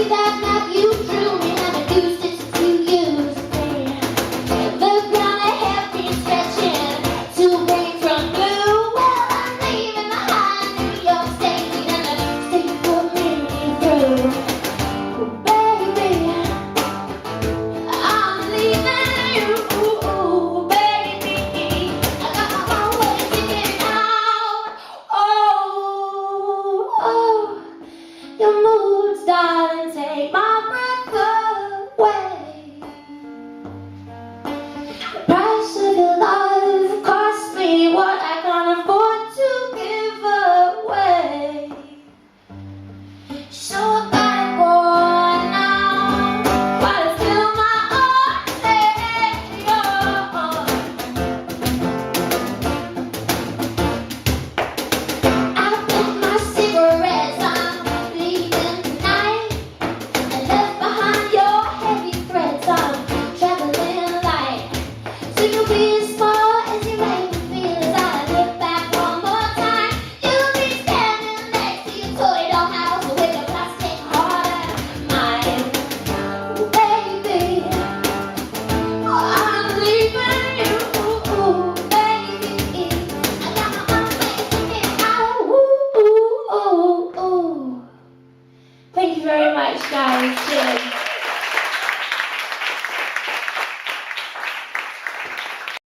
that map you drew me and I used it to use me. The ground ahead been stretching to bring from blue. Well, I'm leaving behind New York State and the state put me through. Oh, baby, I'm leaving you, baby. I got my way ticket out. Oh, your moods, darling, take my breath away. The price of your love cost me what I can't afford to give away. So bad boy now, but it's still my own day. I put my cigarettes, I'm leaving tonight. I left behind your heavy threads, I'm traveling light. So you'll be as small as you make me feel as I look back one more time. You'll be standing next to your toy doll house with a plastic heart of mine. Oh, baby, I'm leaving you, baby. I got my way to get out. Thank you very much, guys. Cheers.